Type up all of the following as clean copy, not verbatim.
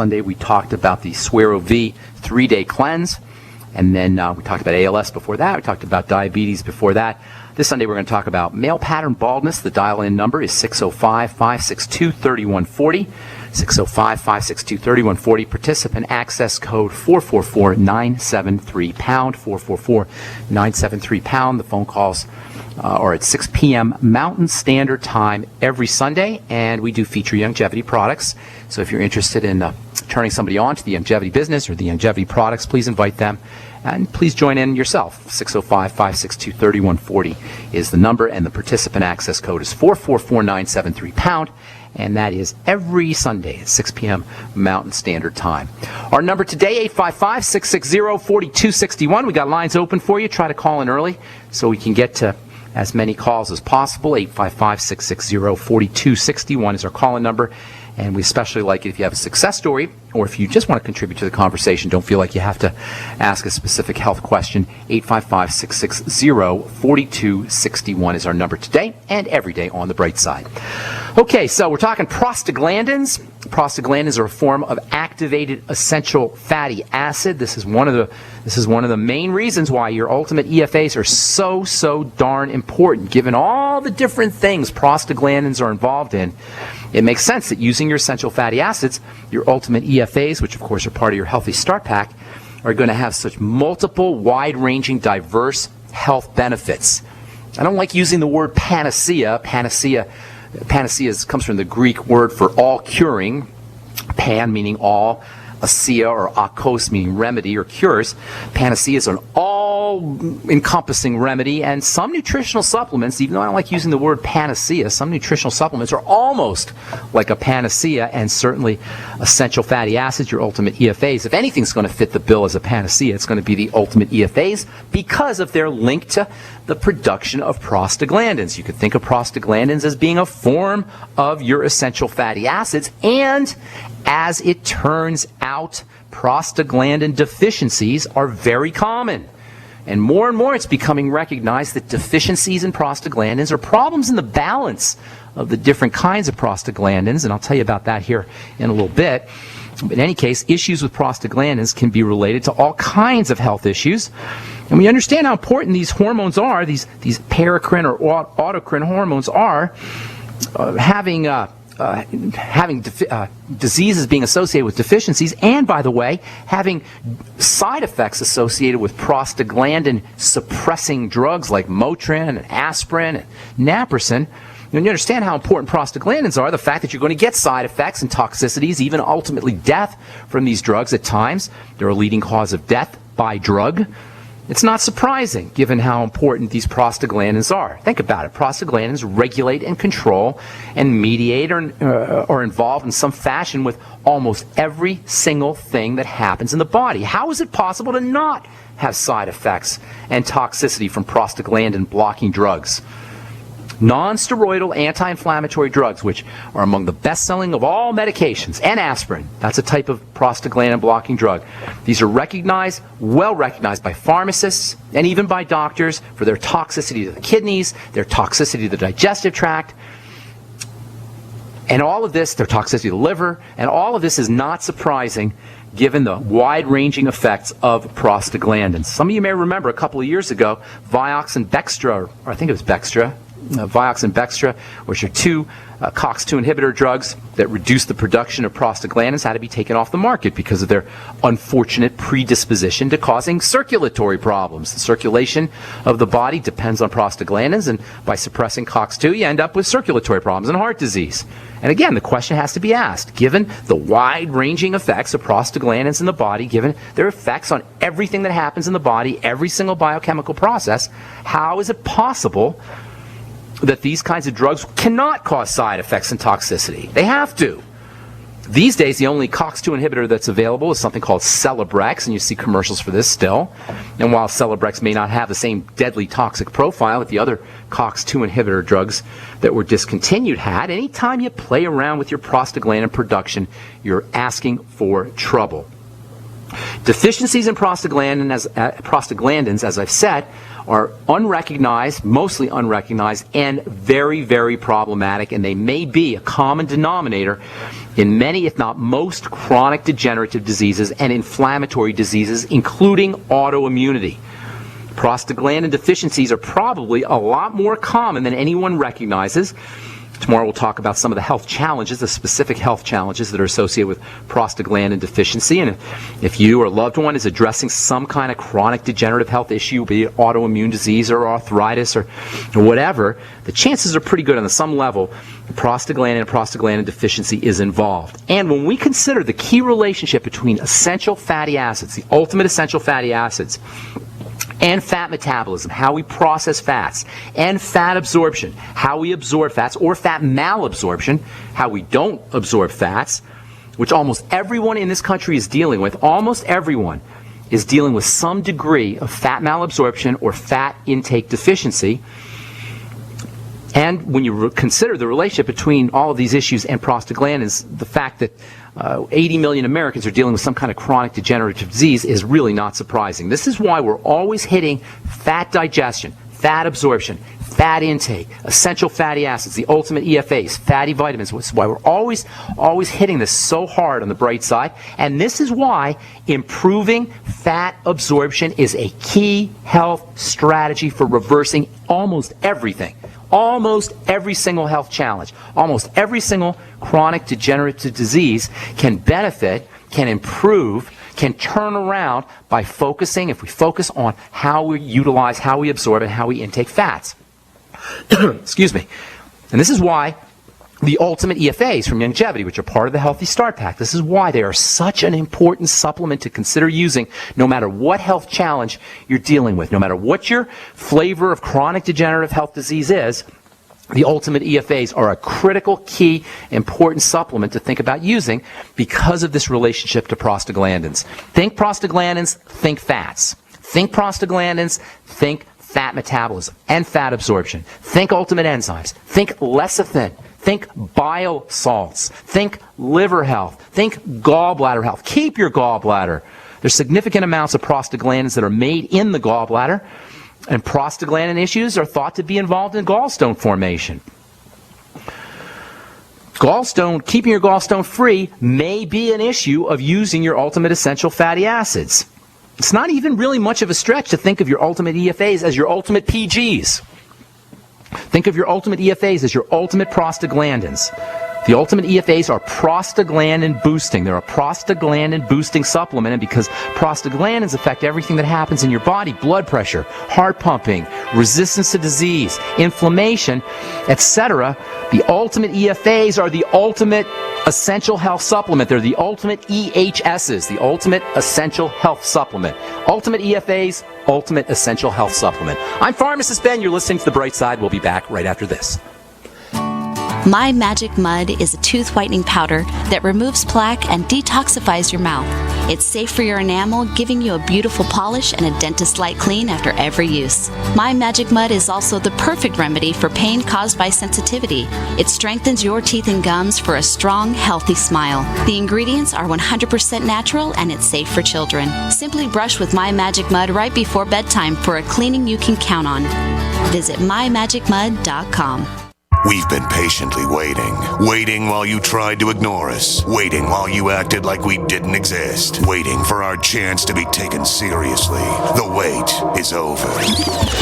Sunday, we talked about the Suero V 3-day cleanse, and then we talked about ALS before that. We talked about diabetes before that. This Sunday, we're going to talk about male pattern baldness. The dial-in number is 605-562-3140. 605-562-3140. Participant access code 444-973-POUND. 444-973-POUND. The phone calls are at 6 p.m. Mountain Standard Time every Sunday, and we do feature longevity products. So if you're interested in turning somebody on to the longevity business or the longevity products, please invite them. And please join in yourself. 605-562-3140 is the number, and the participant access code is 444-973-POUND. And that is every Sunday at 6 p.m. Mountain Standard Time. Our number today, 855-660-4261. We got lines open for you. Try to call in early so we can get to as many calls as possible. 855-660-4261 is our call-in number. And we especially like it if you have a success story or if you just want to contribute to the conversation. Don't feel like you have to ask a specific health question. 855-660-4261 is our number today and every day on the bright side. Okay, so we're talking prostaglandins. Prostaglandins are a form of activated essential fatty acid. This is one of the main reasons why your ultimate EFAs are so darn important. Given all the different things prostaglandins are involved in, it makes sense that using your essential fatty acids, your ultimate EFAs, which of course are part of your Healthy Start Pack, are going to have such multiple, wide-ranging, diverse health benefits. I don't like using the word panacea. Panacea comes from the Greek word for all curing, pan meaning all, acea or akos meaning remedy or cures. Panacea is an all-encompassing remedy, and some nutritional supplements, even though I don't like using the word panacea, some nutritional supplements are almost like a panacea, and certainly essential fatty acids, your ultimate EFAs. If anything's going to fit the bill as a panacea, it's going to be the ultimate EFAs because of their link to the production of prostaglandins. You could think of prostaglandins as being a form of your essential fatty acids, and as it turns out, prostaglandin deficiencies are very common. And more it's becoming recognized that deficiencies in prostaglandins are problems in the balance of the different kinds of prostaglandins, and I'll tell you about that here in a little bit. But in any case, issues with prostaglandins can be related to all kinds of health issues. And we understand how important these hormones are, these paracrine or autocrine hormones are, having diseases being associated with deficiencies, and by the way, having side effects associated with prostaglandin suppressing drugs like Motrin and aspirin and naproxen. When you understand how important prostaglandins are, the fact that you're going to get side effects and toxicities, even ultimately death from these drugs at times, they're a leading cause of death by drug. It's not surprising, given how important these prostaglandins are. Think about it. Prostaglandins regulate and control and mediate or are involved in some fashion with almost every single thing that happens in the body. How is it possible to not have side effects and toxicity from prostaglandin blocking drugs? Non-steroidal anti-inflammatory drugs, which are among the best-selling of all medications, and aspirin, that's a type of prostaglandin blocking drug. These are recognized, well recognized by pharmacists and even by doctors for their toxicity to the kidneys, their toxicity to the digestive tract, and all of this, their toxicity to the liver, and all of this is not surprising given the wide-ranging effects of prostaglandins. Some of you may remember a couple of years ago, Vioxx and Bextra, or I think it was Bextra, Vioxx and Bextra, which are two COX-2 inhibitor drugs that reduce the production of prostaglandins, had to be taken off the market because of their unfortunate predisposition to causing circulatory problems. The circulation of the body depends on prostaglandins, and by suppressing COX-2, you end up with circulatory problems and heart disease. And again, the question has to be asked, given the wide-ranging effects of prostaglandins in the body, given their effects on everything that happens in the body, every single biochemical process, how is it possible that these kinds of drugs cannot cause side effects and toxicity? They have to. These days, the only COX-2 inhibitor that's available is something called Celebrex, and you see commercials for this still. And while Celebrex may not have the same deadly toxic profile that the other COX-2 inhibitor drugs that were discontinued had, anytime you play around with your prostaglandin production, you're asking for trouble. Deficiencies in prostaglandins, as I've said, are unrecognized, mostly unrecognized, and very, very problematic, and they may be a common denominator in many, if not most, chronic degenerative diseases and inflammatory diseases, including autoimmunity. Prostaglandin deficiencies are probably a lot more common than anyone recognizes. Tomorrow we'll talk about some of the health challenges, the specific health challenges that are associated with prostaglandin deficiency. And if you or a loved one is addressing some kind of chronic degenerative health issue, be it autoimmune disease or arthritis or whatever, the chances are pretty good on some level prostaglandin and prostaglandin deficiency is involved. And when we consider the key relationship between essential fatty acids, the ultimate essential fatty acids, and fat metabolism, how we process fats, and fat absorption, how we absorb fats, or fat malabsorption, how we don't absorb fats, which almost everyone in this country is dealing with. Almost everyone is dealing with some degree of fat malabsorption or fat intake deficiency. And when you consider the relationship between all of these issues and prostaglandins, the fact that 80 million Americans are dealing with some kind of chronic degenerative disease is really not surprising. This is why we're always hitting fat digestion, fat absorption, fat intake, essential fatty acids, the ultimate EFAs, fatty vitamins. This is why we're always hitting this so hard on the bright side. And this is why improving fat absorption is a key health strategy for reversing almost everything. Almost every single health challenge, almost every single chronic degenerative disease can benefit, can improve, can turn around by focusing, if we focus on how we utilize, how we absorb, and how we intake fats. Excuse me. And this is why the ultimate EFAs from Longevity, which are part of the Healthy Start Pack, this is why they are such an important supplement to consider using no matter what health challenge you're dealing with, no matter what your flavor of chronic degenerative health disease is. The ultimate EFAs are a critical, key, important supplement to think about using because of this relationship to prostaglandins. Think prostaglandins, think fats. Think prostaglandins, think fat metabolism and fat absorption. Think ultimate enzymes. Think lecithin. Think bile salts. Think liver health. Think gallbladder health. Keep your gallbladder. There's significant amounts of prostaglandins that are made in the gallbladder, and prostaglandin issues are thought to be involved in gallstone formation. Keeping your gallstone free may be an issue of using your ultimate essential fatty acids. It's not even really much of a stretch to think of your ultimate EFAs as your ultimate PGs. Think of your ultimate EFAs as your ultimate prostaglandins. The ultimate EFAs are prostaglandin boosting. They're a prostaglandin boosting supplement, and because prostaglandins affect everything that happens in your body, blood pressure, heart pumping, resistance to disease, inflammation, etc., the ultimate EFAs are the ultimate essential health supplement. They're the ultimate EHSs, the ultimate essential health supplement. Ultimate EFAs, ultimate essential health supplement. I'm Pharmacist Ben. You're listening to The Bright Side. We'll be back right after this. My Magic Mud is a tooth whitening powder that removes plaque and detoxifies your mouth. It's safe for your enamel, giving you a beautiful polish and a dentist-like clean after every use. My Magic Mud is also the perfect remedy for pain caused by sensitivity. It strengthens your teeth and gums for a strong, healthy smile. The ingredients are 100% natural and it's safe for children. Simply brush with My Magic Mud right before bedtime for a cleaning you can count on. Visit mymagicmud.com. We've been patiently waiting while you tried to ignore us, waiting while you acted like we didn't exist, waiting for our chance to be taken seriously. The wait is over.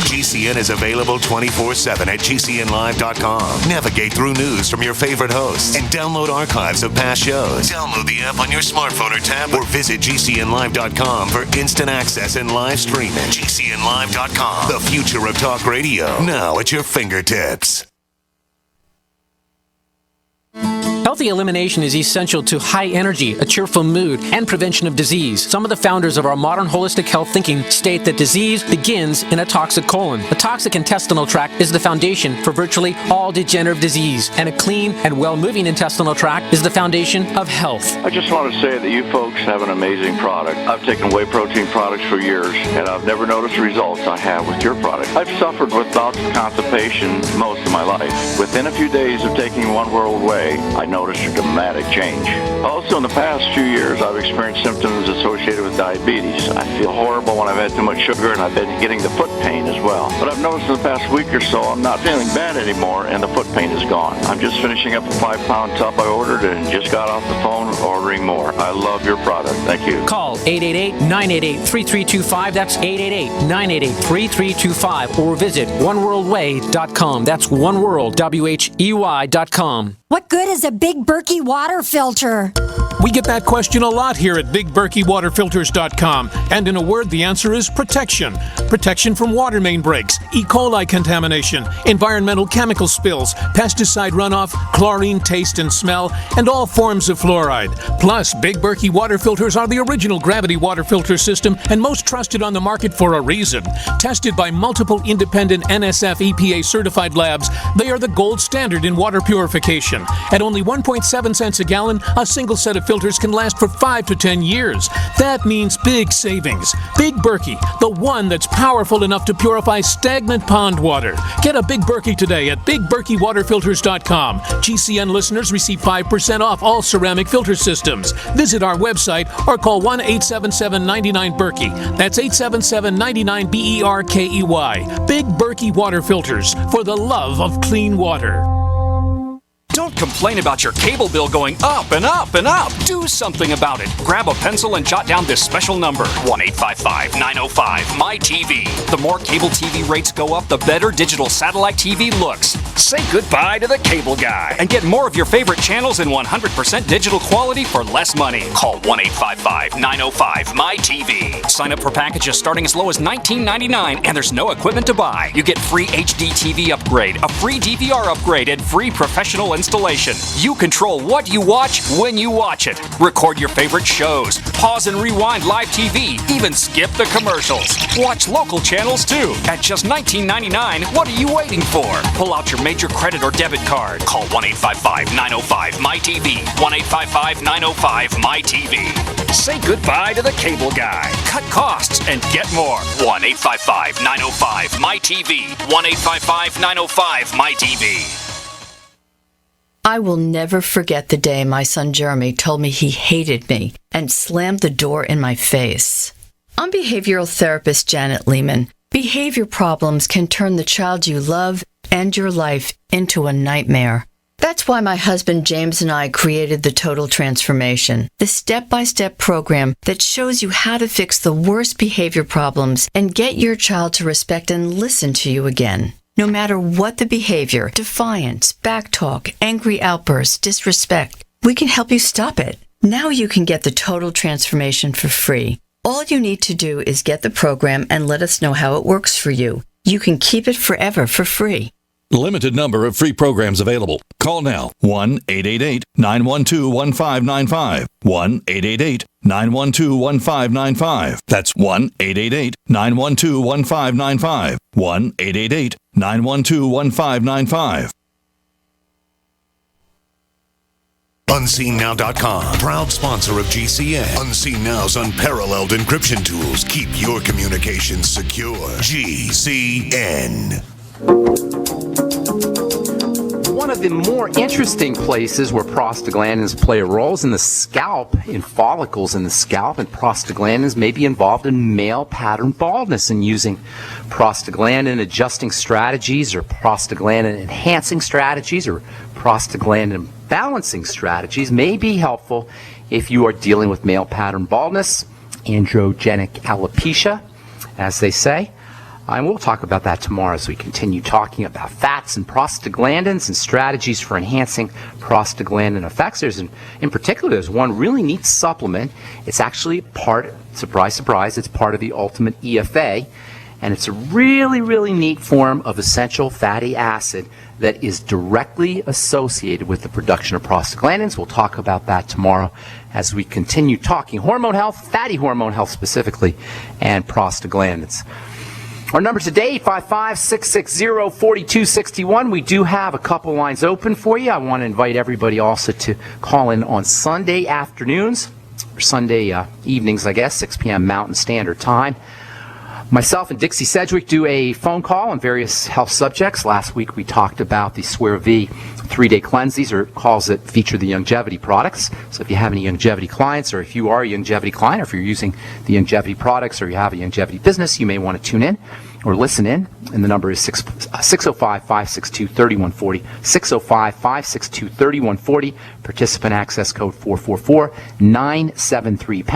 GCN is available 24/7 at GCNlive.com. Navigate through news from your favorite hosts and download archives of past shows. Download the app on your smartphone or tablet, or visit GCNlive.com for instant access and live streaming. GCNlive.com, the future of talk radio, now at your fingertips. Healthy elimination is essential to high energy, a cheerful mood, and prevention of disease. Some of the founders of our modern holistic health thinking state that disease begins in a toxic colon. A toxic intestinal tract is the foundation for virtually all degenerative disease, and a clean and well-moving intestinal tract is the foundation of health. I just want to say that you folks have an amazing product. I've taken whey protein products for years, and I've never noticed the results I have with your product. I've suffered with bouts of constipation most of my life. Within a few days of taking One World Whey, I noticed noticed a dramatic change. Also, in the past few years, I've experienced symptoms associated with diabetes. I feel horrible when I've had too much sugar, and I've been getting the foot pain as well. But I've noticed in the past week or so, I'm not feeling bad anymore, and the foot pain is gone. I'm just finishing up a 5-pound tub I ordered and just got off the phone ordering more. I love your product. Thank you. Call 888-988-3325. That's 888-988-3325. Or visit oneworldway.com. That's oneworld.com. What good is a Big Berkey water filter? We get that question a lot here at BigBerkeyWaterFilters.com. And in a word, the answer is protection. Protection from water main breaks, E. coli contamination, environmental chemical spills, pesticide runoff, chlorine taste and smell, and all forms of fluoride. Plus, Big Berkey water filters are the original gravity water filter system and most trusted on the market for a reason. Tested by multiple independent NSF EPA certified labs, they are the gold standard in water purification. At only 1.7 cents a gallon, a single set of filters can last for 5 to 10 years. That means big savings. Big Berkey, the one that's powerful enough to purify stagnant pond water. Get a Big Berkey today at BigBerkeyWaterFilters.com. GCN listeners receive 5% off all ceramic filter systems. Visit our website or call 1-877-99-BERKEY. That's 877-99-BERKEY. Big Berkey Water Filters, for the love of clean water. Don't complain about your cable bill going up and up and up. Do something about it. Grab a pencil and jot down this special number, 1-855-905-MY-TV. The more cable TV rates go up, the better digital satellite TV looks. Say goodbye to the cable guy and get more of your favorite channels in 100% digital quality for less money. Call 1-855-905-MY-TV. Sign up for packages starting as low as $19.99, and there's no equipment to buy. You get free HD TV upgrade, a free DVR upgrade, and free professional installation. You control what you watch when you watch it. Record your favorite shows, pause and rewind live TV, even skip the commercials. Watch local channels too. At just $19.99, what are you waiting for? Pull out your major credit or debit card. Call 1-855-905-MY-TV. 1-855-905-MY-TV. Say goodbye to the cable guy. Cut costs and get more. 1-855-905-MY-TV. 1-855-905-MY-TV. I will never forget the day my son Jeremy told me he hated me and slammed the door in my face. I'm behavioral therapist Janet Lehman. Behavior problems can turn the child you love and your life into a nightmare. That's why my husband James and I created the Total Transformation, the step-by-step program that shows you how to fix the worst behavior problems and get your child to respect and listen to you again. No matter what the behavior, defiance, backtalk, angry outbursts, disrespect, we can help you stop it. Now you can get the Total Transformation for free. All you need to do is get the program and let us know how it works for you. You can keep it forever for free. Limited number of free programs available. Call now. 1-888-912-1595. 1-888-912-1595. That's 1-888-912-1595. 1-888-912-1595. UnseenNow.com, proud sponsor of GCN. Unseen Now's unparalleled encryption tools keep your communications secure. GCN. One of the more interesting places where prostaglandins play a role is in the scalp, in follicles in the scalp, and prostaglandins may be involved in male pattern baldness, and using prostaglandin adjusting strategies or prostaglandin enhancing strategies or prostaglandin balancing strategies may be helpful if you are dealing with male pattern baldness, androgenic alopecia, as they say. And we'll talk about that tomorrow as we continue talking about fats and prostaglandins and strategies for enhancing prostaglandin effects. In particular, there's one really neat supplement. It's actually part, surprise, surprise, it's part of the Ultimate EFA. And it's a really, really neat form of essential fatty acid that is directly associated with the production of prostaglandins. We'll talk about that tomorrow as we continue talking hormone health, fatty hormone health specifically, and prostaglandins. Our number today, 855-660-4261. We do have a couple lines open for you. I want to invite everybody also to call in on Sunday afternoons, or Sunday evenings, I guess, 6 p.m. Mountain Standard Time. Myself and Dixie Sedgwick do a phone call on various health subjects. Last week we talked about the Swear V 3-day cleanse. These are calls that feature the Longevity products. So if you have any Longevity clients, or if you are a Longevity client, or if you're using the Longevity products, or you have a Longevity business, you may want to tune in or listen in. And the number is 605-562-3140, 605-562-3140, participant access code 444-973.